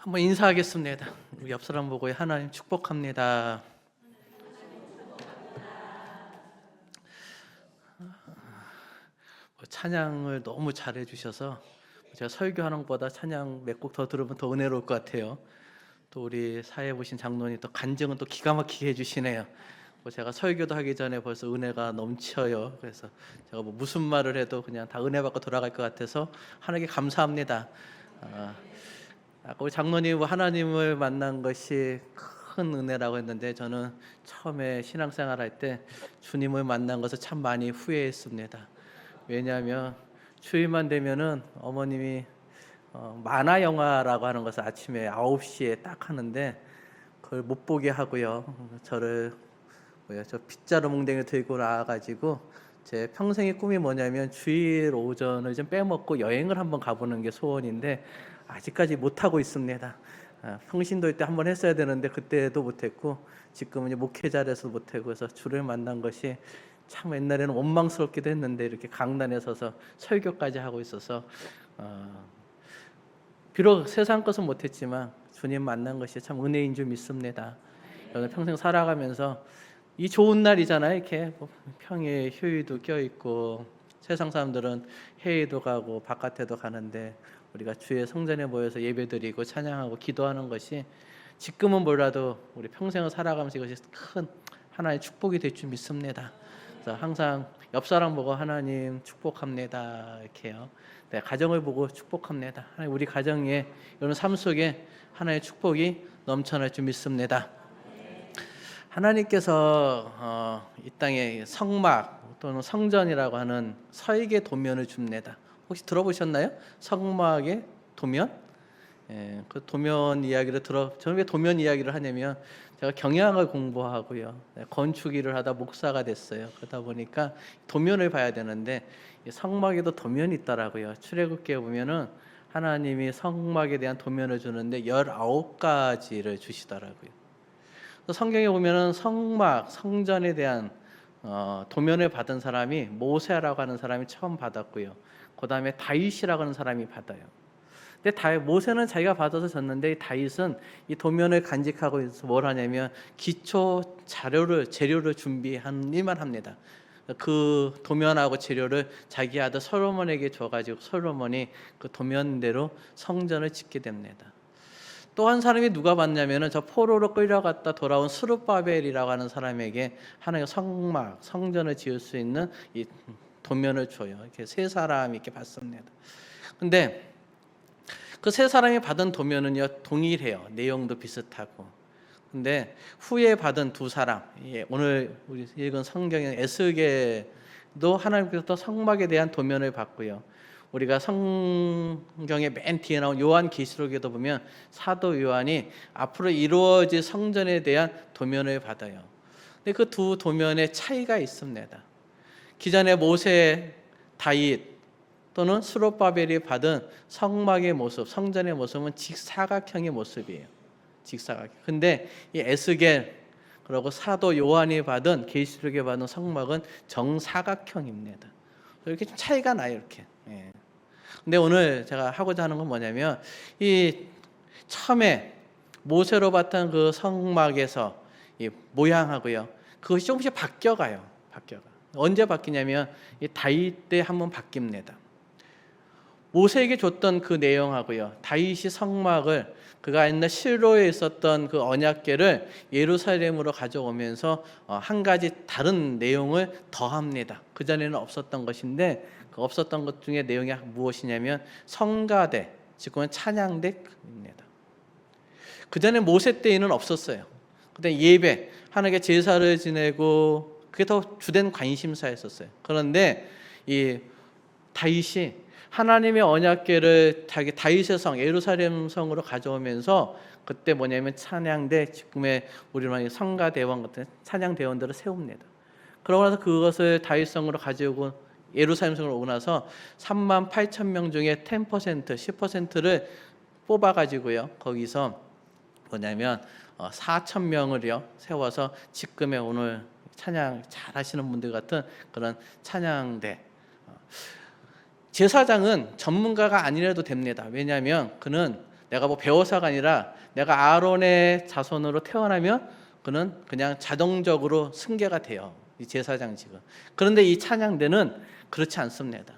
한번 인사하겠습니다. 우리 옆 사람 보고 하나님 축복합니다. 찬양을 너무 잘해 주셔서 제가 설교하는 것보다 찬양 몇 곡 더 들으면 더 은혜로울 것 같아요. 또 우리 사회 보신 장로님 또 간증은 또 기가 막히게 해주시네요. 제가 설교도 하기 전에 벌써 은혜가 넘쳐요. 그래서 제가 뭐 무슨 말을 해도 그냥 다 은혜 받고 돌아갈 것 같아서 하나님께 감사합니다. 아까 우리 장로님 하나님을 만난 것이 큰 은혜라고 했는데 저는 처음에 신앙생활 할 때 주님을 만난 것을 참 많이 후회했습니다. 왜냐하면 주일만 되면은 어머님이 만화 영화라고 하는 것을 아침에 9시에 딱 하는데 그걸 못 보게 하고요. 저를 저 빗자루 몽댕이 들고 나와가지고 제 평생의 꿈이 뭐냐면 주일 오전을 좀 빼먹고 여행을 한번 가보는 게 소원인데 아직까지 못 하고 있습니다. 평신도일 때 한번 했어야 되는데 그때도 못했고 지금은 목회자라서 못하고 그래서 주를 만난 것이 참 옛날에는 원망스럽기도 했는데 이렇게 강단에 서서 설교까지 하고 있어서 비록 세상 것은 못했지만 주님 만난 것이 참 은혜인 줄 믿습니다. 저는 평생 살아가면서 이 좋은 날이잖아요. 이렇게 평일 휴일도 껴있고 세상 사람들은 해외도 가고 바깥에도 가는데 우리가 주의 성전에 모여서 예배드리고 찬양하고 기도하는 것이 지금은 몰라도 우리 평생을 살아가면서 이것이 큰 하나의 축복이 될 줄 믿습니다. 그래서 항상 옆 사람 보고 하나님 축복합니다 이렇게요. 네, 가정을 보고 축복합니다. 하나님 우리 가정에 이런 삶 속에 하나의 축복이 넘쳐날 줄 믿습니다. 하나님께서 이 땅에 성막 또는 성전이라고 하는 서익의 도면을 줍니다. 혹시 들어보셨나요? 성막의 도면? 예, 그 도면 이야기를 저는 왜 도면 이야기를 하냐면 제가 경영학을 공부하고요. 건축 일을 하다 목사가 됐어요. 그러다 보니까 도면을 봐야 되는데 성막에도 도면이 있더라고요. 출애굽기에 보면은 하나님이 성막에 대한 도면을 주는데 19가지를 주시더라고요. 성경에 보면은 성막, 성전에 대한 도면을 받은 사람이 모세라고 하는 사람이 처음 받았고요. 그 다음에 다윗이라고 하는 사람이 받아요. 근데 모세는 자기가 받아서 줬는데 다윗은 이 도면을 간직하고 있어서 뭘 하냐면 기초 재료를 준비한 일만 합니다. 그 도면하고 재료를 자기 아들 솔로몬에게 줘가지고 솔로몬이 그 도면대로 성전을 짓게 됩니다. 또 한 사람이 누가 받냐면은 저 포로로 끌려갔다 돌아온 스룹바벨이라고 하는 사람에게 하나의 성막, 성전을 지을 수 있는 이 도면을 줘요. 이렇게 세 사람이 이렇게 받습니다. 근데 그 세 사람이 받은 도면은요 동일해요. 내용도 비슷하고. 근데 후에 받은 두 사람, 오늘 우리 읽은 성경의 에스겔도 하나님께서 성막에 대한 도면을 받고요. 우리가 성경의 맨 뒤에 나온 요한계시록에도 보면 사도 요한이 앞으로 이루어질 성전에 대한 도면을 받아요. 근데 그 두 도면의 차이가 있습니다. 기존의 모세, 다윗 또는 스룹바벨이 받은 성막의 모습, 성전의 모습은 직사각형의 모습이에요. 직사각형. 근데 이 에스겔 그리고 사도 요한이 받은 계시록에 받은 성막은 정사각형입니다. 이렇게 좀 차이가 나요, 이렇게. 예. 근데 오늘 제가 하고자 하는 건 뭐냐면 이 처음에 모세로 봤던 그 성막에서 이 모양하고요. 그것이 조금씩 바뀌어가요. 언제 바뀌냐면 이 다윗 때 한번 바뀝니다. 모세에게 줬던 그 내용하고요. 다윗이 성막을 그가 옛날 실로에 있었던 그 언약궤를 예루살렘으로 가져오면서 한 가지 다른 내용을 더합니다. 그 전에는 없었던 것인데 그 없었던 것 중에 내용이 무엇이냐면 성가대, 지금은 찬양대입니다. 그 전에 모세 때에는 없었어요. 그때 예배, 하나님께 제사를 지내고 그게 더 주된 관심사였었어요. 그런데 이 다윗이 하나님의 언약궤를 자기 다윗의 성 예루살렘 성으로 가져오면서 그때 뭐냐면 찬양대, 지금의 우리로 말하는 성가대원 같은 찬양대원들을 세웁니다. 그러고 나서 그것을 다윗성으로 가져오고 예루살렘 성으로 오고 나서 38,000명 중에 10%를 뽑아가지고요. 거기서 뭐냐면 4,000명을요 세워서 지금의 오늘 찬양 잘 하시는 분들 같은 그런 찬양대. 제사장은 전문가가 아니라도 됩니다. 왜냐하면 그는 내가 뭐 배워서가 아니라 내가 아론의 자손으로 태어나면 그는 그냥 자동적으로 승계가 돼요. 이 제사장직은. 그런데 이 찬양대는 그렇지 않습니다.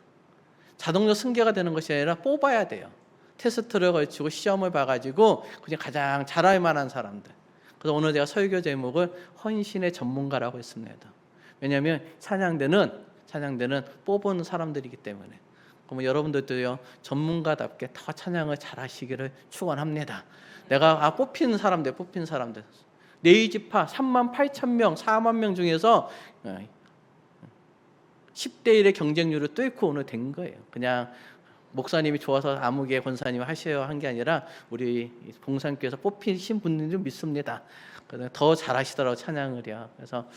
자동적 승계가 되는 것이 아니라 뽑아야 돼요. 테스트를 걸치고 시험을 봐가지고 그냥 가장 잘할 만한 사람들. 그래서 오늘 제가 설교 제목을 헌신의 전문가라고 했습니다. 왜냐하면 찬양대는 뽑은 사람들이기 때문에. 그러면 여러분들도요, 전문가답게 더 찬양을 잘하시기를 축원합니다. 내가 뽑힌 사람들. 네이지파 38,000명, 4만 명 중에서 10대 1의 경쟁률을 뚫고 오늘 된 거예요. 그냥 목사님이 좋아서 아무개 권사님 하셔야 한 게 아니라 우리 봉산교회에서 뽑히신 분인 줄 믿습니다. 더 잘하시더라고 찬양을요. 그래서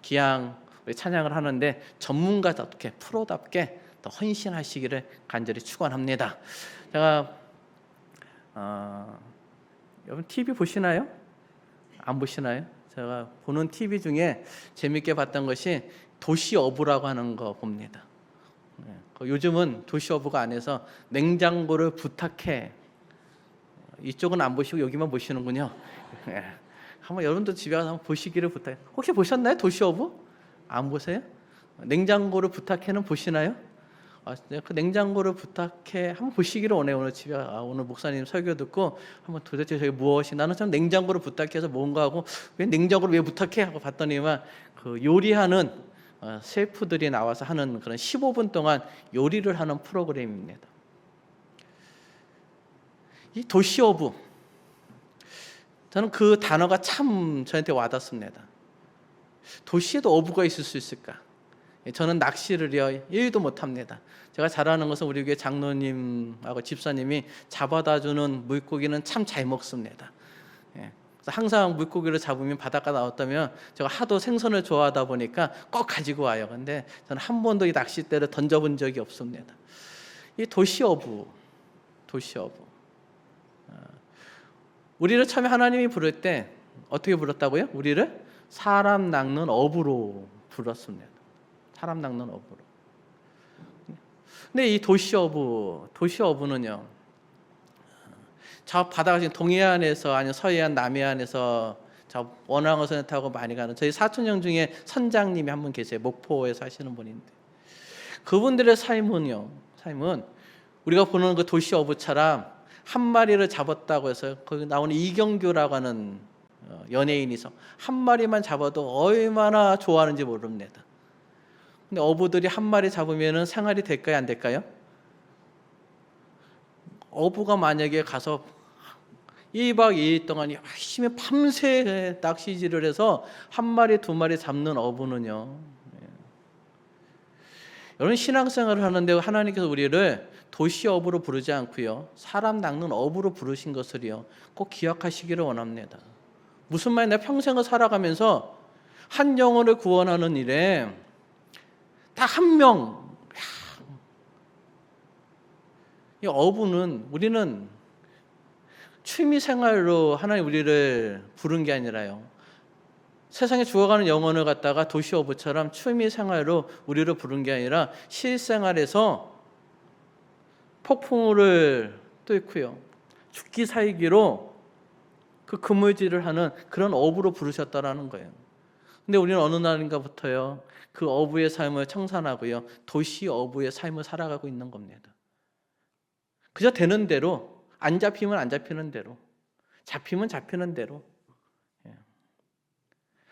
기양 우리 찬양을 하는데 전문가답게 프로답게 더 헌신하시기를 간절히 축원합니다. 제가 여러분 TV 보시나요? 안 보시나요? 제가 보는 TV 중에 재밌게 봤던 것이 도시어부라고 하는 거 봅니다. 요즘은 도시어부가 안에서 냉장고를 부탁해. 이쪽은 안 보시고 여기만 보시는군요. 한번 여러분도 집에 가서 한번 보시기를 부탁해. 혹시 보셨나요? 도시어부? 안 보세요? 냉장고를 부탁해는 보시나요? 그 냉장고를 부탁해 한번 보시기를 원해요. 오늘 집에 오늘 목사님 설교 듣고 한번 도대체 저게 무엇이, 나는 참 냉장고를 부탁해서 뭔가 하고 왜 냉장고를 왜 부탁해 하고 봤더니만 그 요리하는 셰프들이 나와서 하는 그런 15분 동안 요리를 하는 프로그램입니다. 이 도시어부, 저는 그 단어가 참 저한테 와닿습니다. 도시에도 어부가 있을 수 있을까? 저는 낚시를요 1도 못합니다. 제가 잘하는 것은 우리 교회 장로님하고 집사님이 잡아다주는 물고기는 참 잘 먹습니다. 항상 물고기를 잡으면 바닷가 나왔다면 제가 하도 생선을 좋아하다 보니까 꼭 가지고 와요. 근데 저는 한 번도 이 낚싯대를 던져본 적이 없습니다. 이 도시어부. 우리를 처음에 하나님이 부를 때 어떻게 불렀다고요? 우리를 사람 낚는 어부로 불렀습니다. 사람 낚는 어부로. 근데 이 도시어부는요, 저 바다가 지금 동해안에서 아니면 서해안, 남해안에서 저 원앙어선을 타고 많이 가는 저희 사촌형 중에 선장님이 한 분 계세요. 목포에 사시는 분인데 그분들의 삶은 우리가 보는 그 도시어부처럼 한 마리를 잡았다고 해서 거기 나오는 이경규라고 하는 연예인이서 한 마리만 잡아도 얼마나 좋아하는지 모릅니다. 근데 어부들이 한 마리 잡으면 생활이 될까요? 안 될까요? 어부가 만약에 가서 1박 2일 동안 열심히 밤새 낚시질을 해서 한 마리 두 마리 잡는 어부는요, 여러분 신앙생활을 하는데 하나님께서 우리를 도시어부로 부르지 않고요 사람 낚는 어부로 부르신 것을요 꼭 기억하시기를 원합니다. 무슨 말이냐, 평생을 살아가면서 한 영혼을 구원하는 일에 딱 한 명, 이 어부는 우리는 취미 생활로 하나님 우리를 부른 게 아니라요 세상에 죽어가는 영혼을 갖다가 도시어부처럼 취미 생활로 우리를 부른 게 아니라 실생활에서 폭풍우를 뚫고요 죽기 살기로 그 그물질을 하는 그런 어부로 부르셨다라는 거예요. 근데 우리는 어느 날인가부터요 그 어부의 삶을 청산하고요 도시 어부의 삶을 살아가고 있는 겁니다. 그저 되는 대로, 안 잡히면 안 잡히는 대로, 잡히면 잡히는 대로.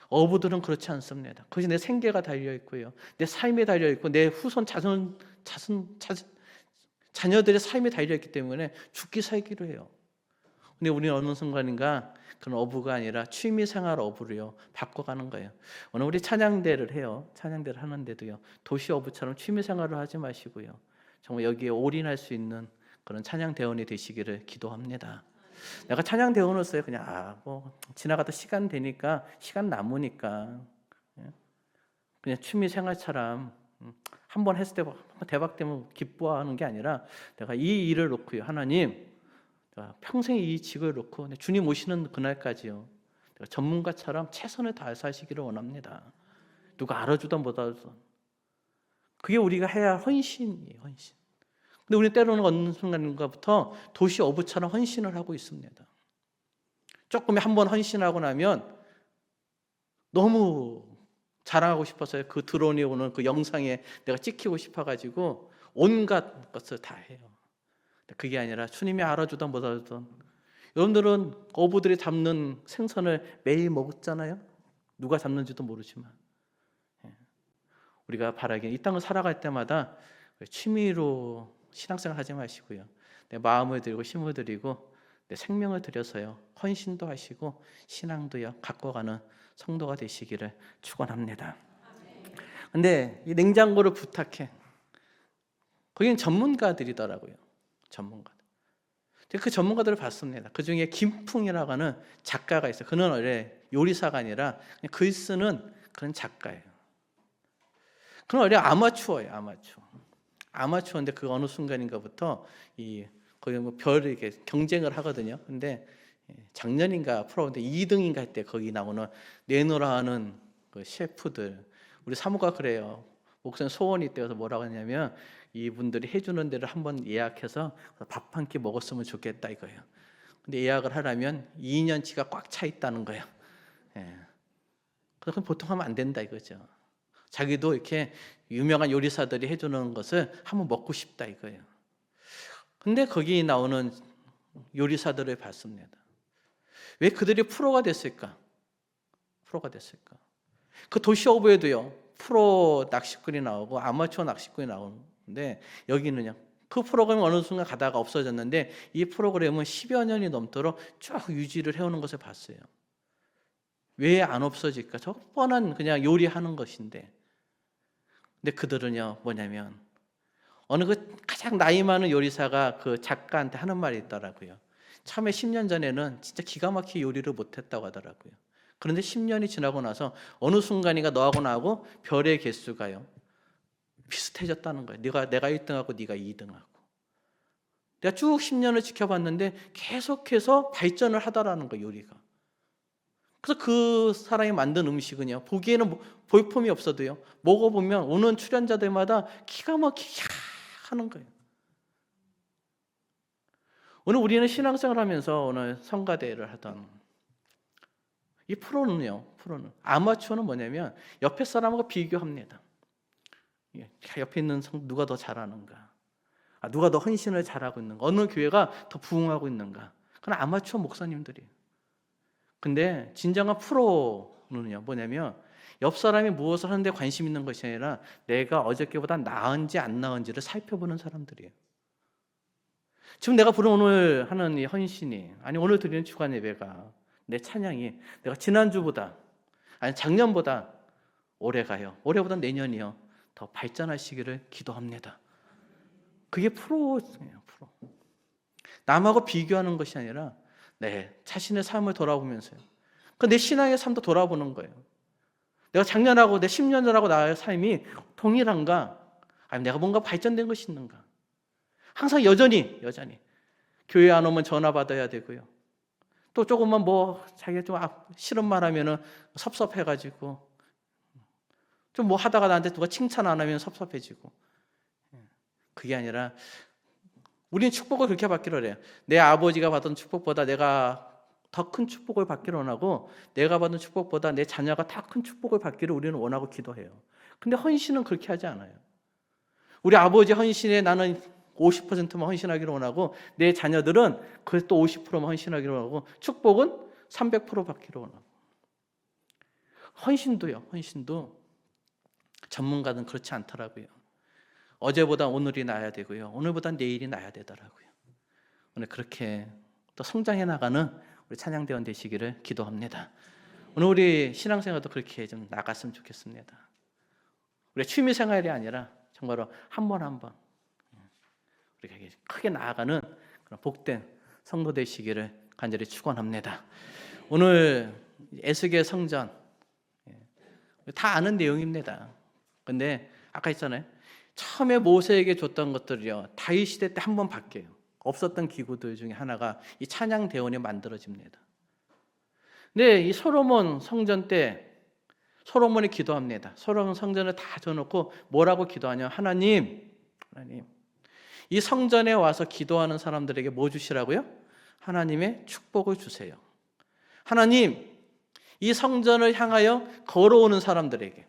어부들은 그렇지 않습니다. 그것이 내 생계가 달려 있고요 내 삶이 달려 있고 내 후손 자녀들의 삶이 달려 있기 때문에 죽기 살기로 해요. 근데 우리는 어느 순간인가 그런 어부가 아니라 취미생활 어부로요 바꿔가는 거예요. 오늘 우리 찬양대를 해요. 찬양대를 하는데도요 도시 어부처럼 취미생활을 하지 마시고요 정말 여기에 올인할 수 있는 그런 찬양대원이 되시기를 기도합니다. 내가 찬양대원으로서요 그냥 뭐 지나가다 시간 되니까, 시간 남으니까 그냥 취미생활처럼 한번 했을 때 대박되면 기뻐하는 게 아니라 내가 이 일을 놓고요 하나님 평생 이 직을 놓고 주님 오시는 그날까지요 내가 전문가처럼 최선을 다해서 하시기를 원합니다. 누가 알아주든 못 알아주든 그게 우리가 해야 헌신이에요. 헌신. 근데 우리 때로는 어느 순간인가부터 도시 어부처럼 헌신을 하고 있습니다. 조금 한 번 헌신하고 나면 너무 자랑하고 싶어서요. 그 드론이 오는 그 영상에 내가 찍히고 싶어가지고 온갖 것을 다 해요. 그게 아니라 주님이 알아주던 못 알아주던, 여러분들은 어부들이 잡는 생선을 매일 먹었잖아요. 누가 잡는지도 모르지만 우리가 바라기에 이 땅을 살아갈 때마다 취미로 신앙생활 하지 마시고요, 내 마음을 드리고 힘을 드리고 내 생명을 드려서요 헌신도 하시고 신앙도요 가꿔가는 성도가 되시기를 축원합니다. 근데 이 냉장고를 부탁해, 거기는 전문가들이더라고요. 전문가들. 그 전문가들을 봤습니다. 그 중에 김풍이라고 하는 작가가 있어요. 그는 원래 요리사가 아니라 그냥 글 쓰는 그런 작가예요. 그는 원래 아마추어예요. 아마추어인데 그 어느 순간인가부터 거기 뭐 별을 이렇게 경쟁을 하거든요. 근데 작년인가 프로인데 2등인가 할 때 거기 나오는 내노라 하는 그 셰프들, 우리 사모가 그래요. 목사님 소원이 있대서 뭐라고 하냐면 이분들이 해주는 데를 한번 예약해서 밥 한 끼 먹었으면 좋겠다 이거예요. 근데 예약을 하려면 2년치가 꽉 차 있다는 거예요. 그럼 보통 하면 안 된다 이거죠. 자기도 이렇게 유명한 요리사들이 해주는 것을 한번 먹고 싶다 이거예요. 근데 거기 나오는 요리사들을 봤습니다. 왜 그들이 프로가 됐을까? 그 도시 어부에도요 프로 낚시꾼이 나오고 아마추어 낚시꾼이 나오는데, 여기는요 그 프로그램이 어느 순간 가다가 없어졌는데 이 프로그램은 10여 년이 넘도록 쭉 유지를 해오는 것을 봤어요. 왜 안 없어질까? 저 뻔한 그냥 요리하는 것인데. 근데 그들은요 뭐냐면, 어느 그 가장 나이 많은 요리사가 그 작가한테 하는 말이 있더라고요. 처음에 10년 전에는 진짜 기가 막히게 요리를 못했다고 하더라고요. 그런데 10년이 지나고 나서 어느 순간인가 너하고 나하고 별의 개수가요 비슷해졌다는 거예요. 내가 1등하고 네가 2등하고. 내가 쭉 10년을 지켜봤는데 계속해서 발전을 하더라는 거예요, 요리가. 그래서 그 사람이 만든 음식은요 보기에는 볼품이 없어도요 먹어보면 오는 출연자들마다 기가 막히게 하는 거예요. 오늘 우리는 신앙생활 하면서 오늘 성가대를 하던 이 프로는 아마추어는 뭐냐면 옆에 사람하고 비교합니다. 옆에 있는 누가 더 잘하는가, 누가 더 헌신을 잘하고 있는가, 어느 교회가 더 부흥하고 있는가. 그건 아마추어 목사님들이에요. 근데 진정한 프로는요 뭐냐면 옆 사람이 무엇을 하는데 관심 있는 것이 아니라 내가 어저께보다 나은지 안 나은지를 살펴보는 사람들이에요. 지금 내가 부른 오늘 하는 이 헌신이, 아니 오늘 드리는 주간 예배가, 내 찬양이 내가 지난주보다 아니 작년보다 올해가요, 올해보다 내년이요 더 발전하시기를 기도합니다. 그게 프로예요. 프로. 남하고 비교하는 것이 아니라 내 자신의 삶을 돌아보면서요 내 신앙의 삶도 돌아보는 거예요. 내가 작년하고 내 10년 전하고 나의 삶이 동일한가, 아니면 내가 뭔가 발전된 것이 있는가. 항상 여전히 교회 안 오면 전화 받아야 되고요, 또 조금만 뭐 자기가 좀 싫은 말 하면은 섭섭해가지고, 좀 뭐 하다가 나한테 누가 칭찬 안 하면 섭섭해지고. 그게 아니라 우리는 축복을 그렇게 받기로 해요. 내 아버지가 받은 축복보다 내가 더 큰 축복을 받기를 원하고, 내가 받은 축복보다 내 자녀가 더 큰 축복을 받기를 우리는 원하고 기도해요. 근데 헌신은 그렇게 하지 않아요. 우리 아버지 헌신에 나는 50%만 헌신하기를 원하고, 내 자녀들은 그 또 50%만 헌신하기를 원하고, 축복은 300% 받기를 원하고. 헌신도 전문가는 그렇지 않더라고요. 어제보다 오늘이 나아야 되고요, 오늘보다 내일이 나아야 되더라고요. 오늘 그렇게 또 성장해 나가는 우리 찬양대원 되시기를 기도합니다. 오늘 우리 신앙생활도 그렇게 좀 나갔으면 좋겠습니다. 우리 취미생활이 아니라 정말로 한 번 한 번 우리가 크게 나아가는 그런 복된 성도 되시기를 간절히 축원합니다. 오늘 에스겔 성전 다 아는 내용입니다. 근데 아까 있잖아요, 처음에 모세에게 줬던 것들이요 다윗 시대 때 한 번 바뀌어요. 없었던 기구들 중에 하나가 이 찬양 대원이 만들어집니다. 근데 이 솔로몬 성전 때 솔로몬이 기도합니다. 솔로몬 성전을 다 줘놓고 뭐라고 기도하냐, 하나님 이 성전에 와서 기도하는 사람들에게 뭐 주시라고요? 하나님의 축복을 주세요. 하나님, 이 성전을 향하여 걸어오는 사람들에게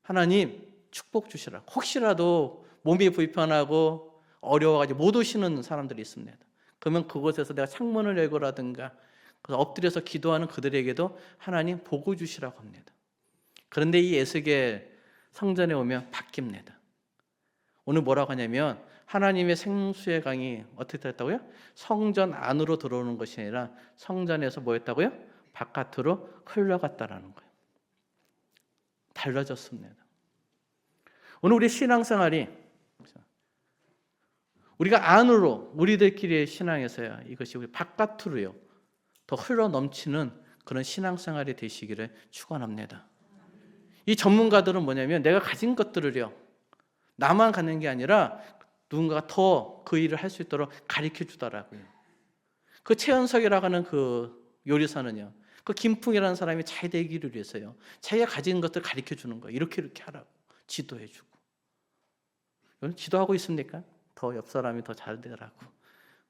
하나님 축복 주시라. 혹시라도 몸이 불편하고 어려워가지고 못 오시는 사람들이 있습니다. 그러면 그곳에서 내가 창문을 열고라든가 엎드려서 기도하는 그들에게도 하나님 복을 주시라고 합니다. 그런데 이 에스겔 성전에 오면 바뀝니다. 오늘 뭐라고 하냐면 하나님의 생수의 강이 어떻게 됐다고요? 성전 안으로 들어오는 것이 아니라 성전에서 뭐였다고요? 바깥으로 흘러갔다라는 거예요. 달라졌습니다. 오늘 우리 신앙생활이 우리가 안으로 우리들끼리의 신앙에서야 이것이 우리 바깥으로요 더 흘러 넘치는 그런 신앙생활이 되시기를 축원합니다. 이 전문가들은 뭐냐면 내가 가진 것들을요 나만 갖는 게 아니라 누군가가 더 그 일을 할 수 있도록 가르쳐 주더라고요. 그 최연석이라고 하는 그 요리사는요 그 김풍이라는 사람이 잘 되기를 위해서요 자기가 가진 것들 가르쳐 주는 거예요. 이렇게 하라고 지도해 주고. 여러분 지도하고 있습니까? 더 옆 사람이 더 잘 되라고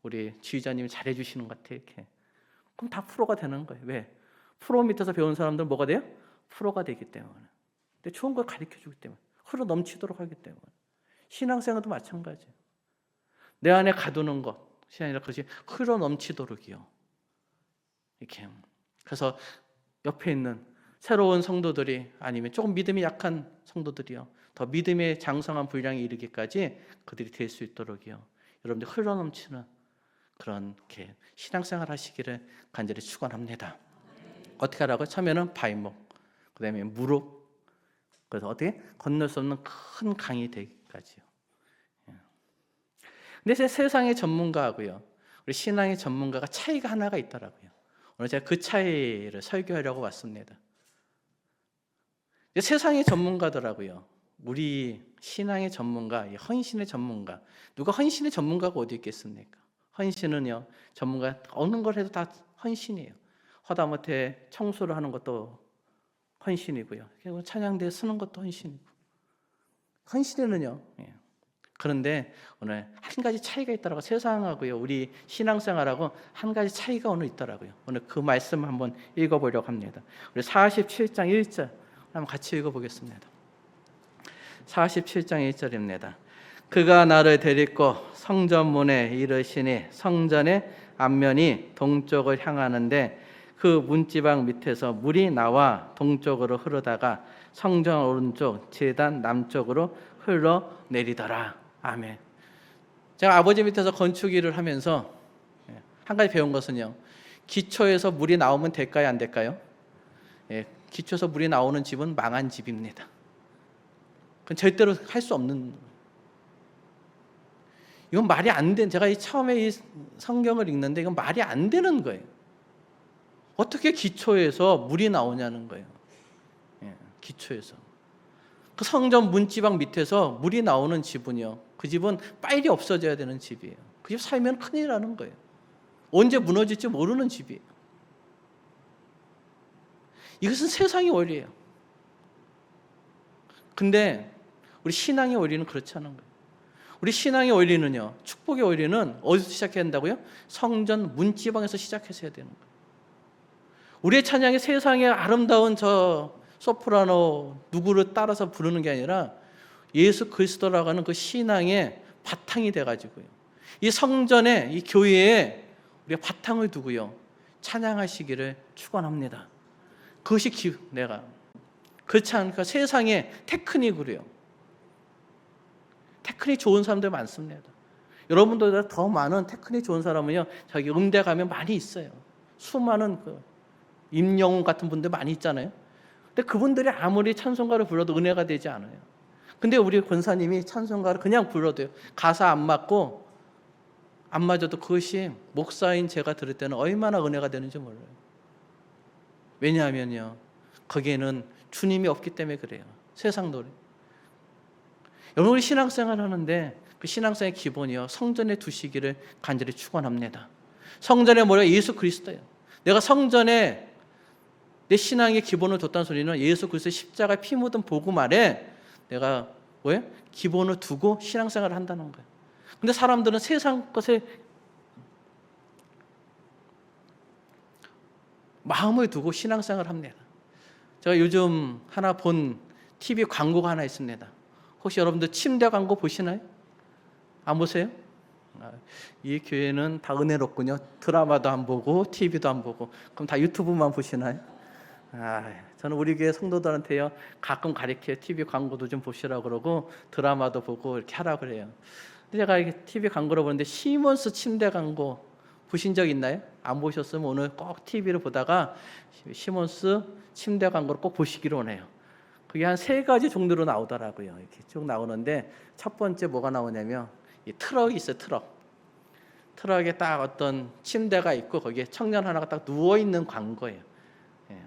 우리 지휘자님이 잘해 주시는 것 같아요. 이렇게 그럼 다 프로가 되는 거예요. 왜? 프로 밑에서 배운 사람들은 뭐가 돼요? 프로가 되기 때문에. 근데 좋은 걸 가르쳐 주기 때문에 흘러 넘치도록 하기 때문에. 신앙생활도 마찬가지예요. 내 안에 가두는 것이 아니라 그것이 흘러 넘치도록이요. 이렇게. 그래서 옆에 있는 새로운 성도들이 아니면 조금 믿음이 약한 성도들이요. 더 믿음의 장성한 분량에 이르기까지 그들이 될 수 있도록이요. 여러분들 흘러 넘치는 그런 게 신앙생활 하시기를 간절히 축원합니다. 어떻게 하라고요? 처음에는 발목, 그 다음에 무릎, 그래서 어떻게 건널 수 없는 큰 강이 되기까지요. 근데 세상의 전문가하고요, 우리 신앙의 전문가가 차이가 하나가 있더라고요. 오늘 제가 그 차이를 설교하려고 왔습니다. 세상의 전문가더라고요. 우리 신앙의 전문가, 헌신의 전문가. 누가 헌신의 전문가가 어디 있겠습니까? 헌신은요, 전문가 어느 걸 해도 다 헌신이에요. 하다못해 청소를 하는 것도 헌신이고요. 그리고 찬양대 쓰는 것도 헌신이고. 헌신에는요. 그런데 오늘 한 가지 차이가 있더라고요. 세상하고요, 우리 신앙생활하고 한 가지 차이가 오늘 있더라고요. 오늘 그 말씀 한번 읽어보려고 합니다. 우리 47장 1절 한번 같이 읽어보겠습니다. 47장 1절입니다. 그가 나를 데리고 성전문에 이르시니 성전의 앞면이 동쪽을 향하는데 그 문지방 밑에서 물이 나와 동쪽으로 흐르다가 성전 오른쪽 제단 남쪽으로 흘러내리더라. 아멘. 제가 아버지 밑에서 건축 일을 하면서 한 가지 배운 것은요, 기초에서 물이 나오면 될까요, 안 될까요? 기초에서 물이 나오는 집은 망한 집입니다. 그건 절대로 할 수 없는, 이건 말이 안 된, 제가 처음에 이 성경을 읽는데 이건 말이 안 되는 거예요. 어떻게 기초에서 물이 나오냐는 거예요. 기초에서. 그 성전 문지방 밑에서 물이 나오는 집은요, 그 집은 빨리 없어져야 되는 집이에요. 그 집 살면 큰일 나는 거예요. 언제 무너질지 모르는 집이에요. 이것은 세상의 원리예요. 근데 우리 신앙의 원리는 그렇지 않은 거예요. 우리 신앙의 원리는요, 축복의 원리는 어디서 시작해야 한다고요? 성전 문지방에서 시작해서 해야 되는 거예요. 우리의 찬양이 세상의 아름다운 저 소프라노 누구를 따라서 부르는 게 아니라 예수 그리스도라고 하는 그 신앙의 바탕이 돼가지고요, 이 성전에, 이 교회에 우리가 바탕을 두고요 찬양하시기를 축원합니다. 그것이 내가 그렇지 않으니까 세상에 테크닉으로요, 테크닉 좋은 사람들 많습니다. 여러분들보다 더 많은 테크닉 좋은 사람은요, 저기 음대 가면 많이 있어요. 수많은 그 임영웅 같은 분들 많이 있잖아요. 근데 그분들이 아무리 찬송가를 불러도 은혜가 되지 않아요. 근데 우리 권사님이 찬송가를 그냥 불러도요, 가사 안 맞고 안 맞아도 그것이 목사인 제가 들을 때는 얼마나 은혜가 되는지 몰라요. 왜냐하면요, 거기에는 주님이 없기 때문에 그래요. 세상 노래. 여러분, 우리 신앙생활 하는데 그 신앙생활의 기본이요, 성전에 두시기를 간절히 축원합니다. 성전에 뭐냐? 예수 그리스도예요. 내가 성전에 내 신앙의 기본을 뒀다는 소리는 예수 그리스도의 십자가 피 묻은 복음 아래 내가 왜? 기본을 두고 신앙생활을 한다는 거예요. 근데 사람들은 세상 것에 마음을 두고 신앙생활을 합니다. 제가 요즘 하나 본 TV 광고가 하나 있습니다. 혹시 여러분들 침대 광고 보시나요? 안 보세요? 이 교회는 다 은혜롭군요. 드라마도 안 보고 TV도 안 보고. 그럼 다 유튜브만 보시나요? 저는 우리 교회 성도들한테요, 가끔 가르쳐요. TV 광고도 좀 보시라고 그러고 드라마도 보고 이렇게 하라고 그래요. 근데 제가 이게 TV 광고를 보는데 시몬스 침대 광고 보신 적 있나요? 안 보셨으면 오늘 꼭 TV를 보다가 시몬스 침대 광고를 꼭 보시기를 원해요. 그게 한 3가지 종류로 나오더라고요. 이렇게 쭉 나오는데 첫 번째 뭐가 나오냐면 이 트럭이 있어요. 트럭에 딱 어떤 침대가 있고 거기에 청년 하나가 딱 누워있는 광고예요. 예.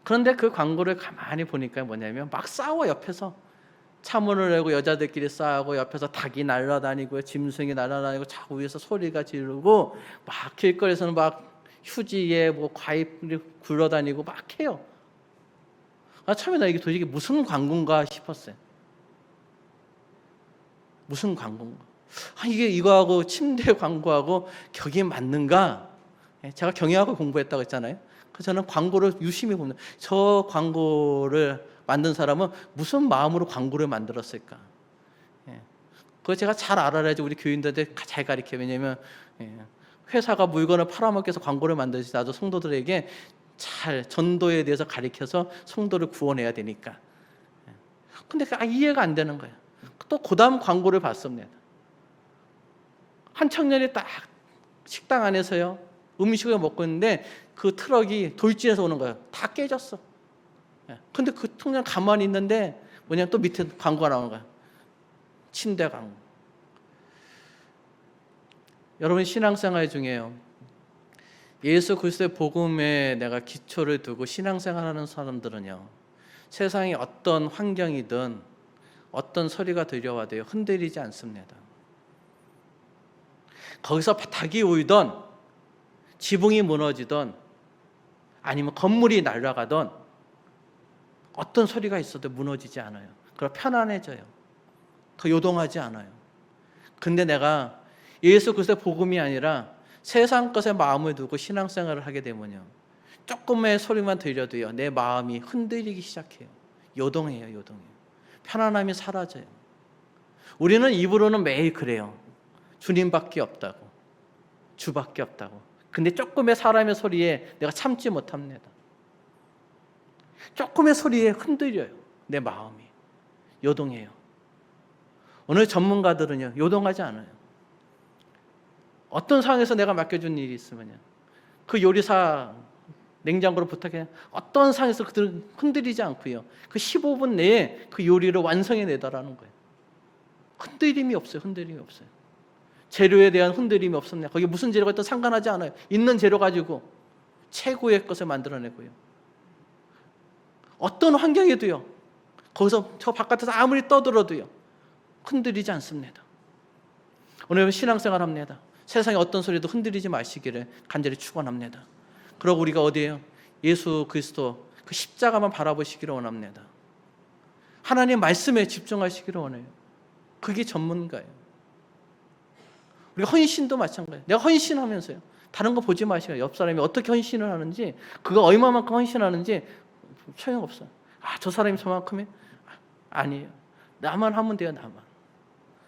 그런데 그 광고를 가만히 보니까 뭐냐면 막 싸워. 옆에서 차문을 열고 여자들끼리 싸우고 옆에서 닭이 날아다니고 짐승이 날아다니고 자꾸 위에서 소리가 지르고 막 길거리에서는 막 휴지에 뭐 과일이 굴러다니고 막 해요. 처음에 나 이게 도대체 무슨 광고인가 싶었어요. 무슨 광고인가? 이게 이거하고 침대 광고하고 격이 맞는가? 제가 경영학을 공부했다고 했잖아요. 그래서 저는 광고를 유심히 봅니다. 저 광고를 만든 사람은 무슨 마음으로 광고를 만들었을까? 그거 제가 잘 알아야지 우리 교인들한테 잘 가르쳐요. 왜냐하면 회사가 물건을 팔아먹기 위해서 광고를 만들지 나도 성도들에게 잘 전도에 대해서 가르쳐서 성도를 구원해야 되니까. 근데 이해가 안 되는 거예요. 또 그다음 광고를 봤습니다. 한 청년이 딱 식당 안에서요 음식을 먹고 있는데 그 트럭이 돌진해서 오는 거예요. 다 깨졌어. 근데 그 청년 가만히 있는데 뭐냐면 또 밑에 광고가 나오는 거예요. 침대 광고. 여러분 신앙생활 중에요, 예수 그리스도의 복음에 내가 기초를 두고 신앙생활하는 사람들은요, 세상의 어떤 환경이든 어떤 소리가 들려와도요 흔들리지 않습니다. 거기서 닭이 울던 지붕이 무너지던 아니면 건물이 날아가던 어떤 소리가 있어도 무너지지 않아요. 그럼 편안해져요. 더 요동하지 않아요. 근데 내가 예수 그리스도의 복음이 아니라 세상 것에 마음을 두고 신앙생활을 하게 되면요, 조금의 소리만 들려도요 내 마음이 흔들리기 시작해요. 요동해요. 편안함이 사라져요. 우리는 입으로는 매일 그래요. 주님밖에 없다고, 주밖에 없다고. 근데 조금의 사람의 소리에 내가 참지 못합니다. 조금의 소리에 흔들려요. 내 마음이 요동해요. 오늘 전문가들은요 요동하지 않아요. 어떤 상황에서 내가 맡겨준 일이 있으면요, 그 요리사 냉장고로 부탁해. 어떤 상황에서 그들은 흔들리지 않고요, 그 15분 내에 그 요리를 완성해내다라는 거예요. 흔들림이 없어요. 재료에 대한 흔들림이 없었냐? 거기 무슨 재료가 있든 상관하지 않아요. 있는 재료 가지고 최고의 것을 만들어내고요. 어떤 환경에도요, 거기서 저 바깥에서 아무리 떠들어도요 흔들리지 않습니다. 오늘 신앙생활 합니다. 세상에 어떤 소리도 흔들리지 마시기를 간절히 축원합니다. 그리고 우리가 어디에요? 예수 그리스도 그 십자가만 바라보시기를 원합니다. 하나님 말씀에 집중하시기를 원해요. 그게 전문가예요. 우리가 헌신도 마찬가지예요. 내가 헌신하면서요, 다른 거 보지 마시고 옆 사람이 어떻게 헌신을 하는지, 그거 얼마만큼 헌신하는지 소용없어요. 저 사람이 저만큼이 아니에요. 나만 하면 돼요.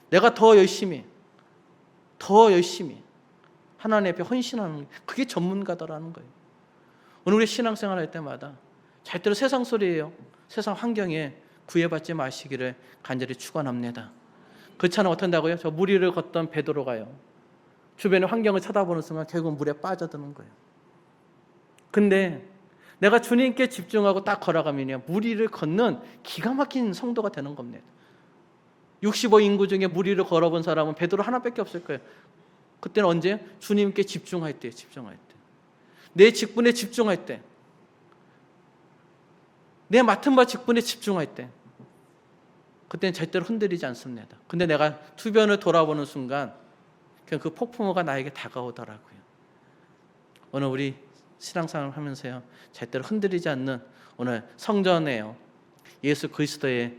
내가 더 열심히 하나님 앞에 헌신하는, 그게 전문가다라는 거예요. 오늘 우리 신앙생활 할 때마다 절대로 세상 소리예요, 세상 환경에 구애받지 마시기를 간절히 축원합니다. 그렇지 않으면 어떤다고요? 저 물 위를 걷던 베드로가요, 주변의 환경을 쳐다보는 순간 결국 물에 빠져드는 거예요. 근데 내가 주님께 집중하고 딱 걸어가면요, 물 위를 걷는 기가 막힌 성도가 되는 겁니다. 65 인구 중에 물 위를 걸어본 사람은 베드로 하나밖에 없을 거예요. 그때는 언제? 주님께 집중할 때. 내 직분에 집중할 때, 내 맡은 바 직분에 집중할 때, 그때는 절대로 흔들리지 않습니다. 근데 내가 주변을 돌아보는 순간 그 폭풍우가 나에게 다가오더라고요. 오늘 우리 신앙생활을 하면서요 절대로 흔들리지 않는 오늘 성전에요 예수 그리스도의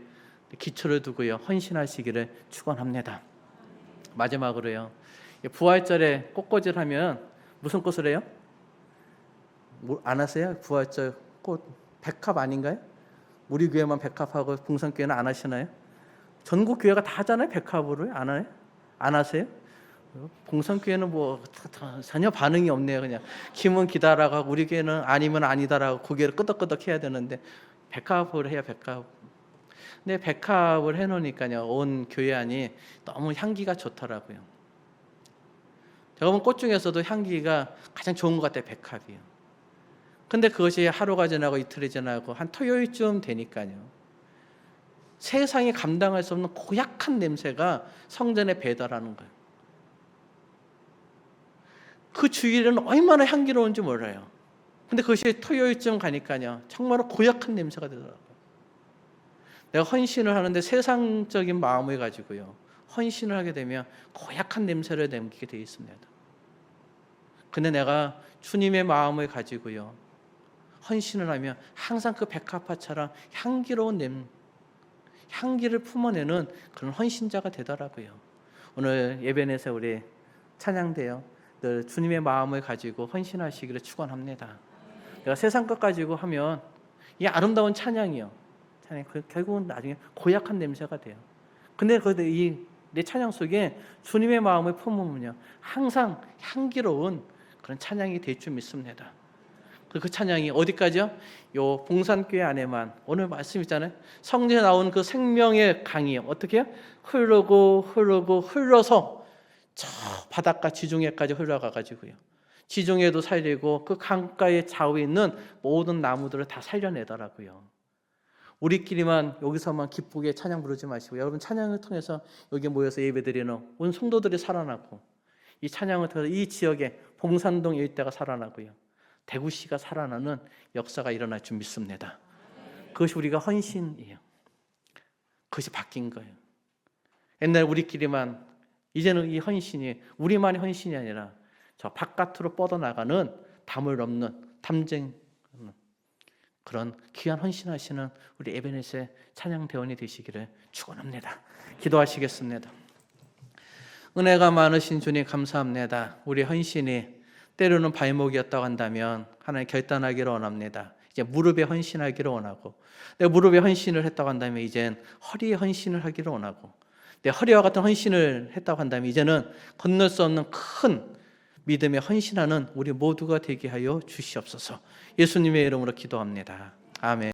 기초를 두고요 헌신하시기를 축원합니다. 마지막으로요, 부활절에 꽃꽂이를하면 무슨 꽃을 해요? 안 하세요? 부활절 꽃 백합 아닌가요? 우리 교회만 백합하고 봉산교회는 안 하시나요? 전국 교회가 다 하잖아요. 백합으로 안 해요? 안 하세요? 봉산교회는 뭐 전혀 반응이 없네요. 그냥 기면 기다라고 하고, 우리 교회는 아니면 아니다라고 고개를 끄덕끄덕 해야 되는데 백합을 해야 백합. 근데 백합을 해놓으니까요 온 교회 안이 너무 향기가 좋더라고요. 제가 본 꽃 중에서도 향기가 가장 좋은 것 같아요, 백합이요. 근데 그것이 하루가 지나고 이틀이 지나고 한 토요일쯤 되니까요 세상이 감당할 수 없는 고약한 냄새가 성전에 배달하는 거예요. 그 주일은 얼마나 향기로운지 몰라요. 근데 그것이 토요일쯤 가니까요 정말로 고약한 냄새가 되더라고요. 내가 헌신을 하는데 세상적인 마음을 가지고요 헌신을 하게 되면 고약한 냄새를 남기게 되어 있습니다. 근데 내가 주님의 마음을 가지고요 헌신을 하면 항상 그 백합화처럼 향기로운 향기를 품어내는 그런 헌신자가 되더라고요. 오늘 예배에서 우리 찬양대요 늘 주님의 마음을 가지고 헌신하시기를 축원합니다. 내가 세상 것 가지고 하면 이 아름다운 찬양이요, 찬양 결국은 나중에 고약한 냄새가 돼요. 근데 내 찬양 속에 주님의 마음을 품으면요 항상 향기로운 그런 찬양이 될 줄 믿습니다. 그 찬양이 어디까지요? 요 봉산교회 안에만, 오늘 말씀 있잖아요. 성전에 나온 그 생명의 강이 어떻게 해요? 흘러서 저 바닷가 지중해까지 흘러가가지고요 지중해도 살리고 그 강가의 좌우에 있는 모든 나무들을 다 살려내더라고요. 우리끼리만 여기서만 기쁘게 찬양 부르지 마시고 여러분 찬양을 통해서 여기 모여서 예배드리는 온 성도들이 살아나고, 이 찬양을 통해서 이 지역에 봉산동 일대가 살아나고요 대구시가 살아나는 역사가 일어날 줄 믿습니다. 그것이 우리가 헌신이에요. 그것이 바뀐 거예요. 옛날 우리끼리만, 이제는 이 헌신이 우리만의 헌신이 아니라 저 바깥으로 뻗어나가는 담을 넘는 탐쟁, 그런 귀한 헌신하시는 우리 에베네스의 찬양대원이 되시기를 축원합니다. 기도하시겠습니다. 은혜가 많으신 주님 감사합니다. 우리 헌신이 때로는 발목이었다고 한다면 하나님 결단하기를 원합니다. 이제 무릎에 헌신하기를 원하고, 내 무릎에 헌신을 했다고 한다면 이젠 허리에 헌신을 하기를 원하고, 내 허리와 같은 헌신을 했다고 한다면 이제는 건널 수 없는 큰 믿음에 헌신하는 우리 모두가 되게 하여 주시옵소서. 예수님의 이름으로 기도합니다. 아멘.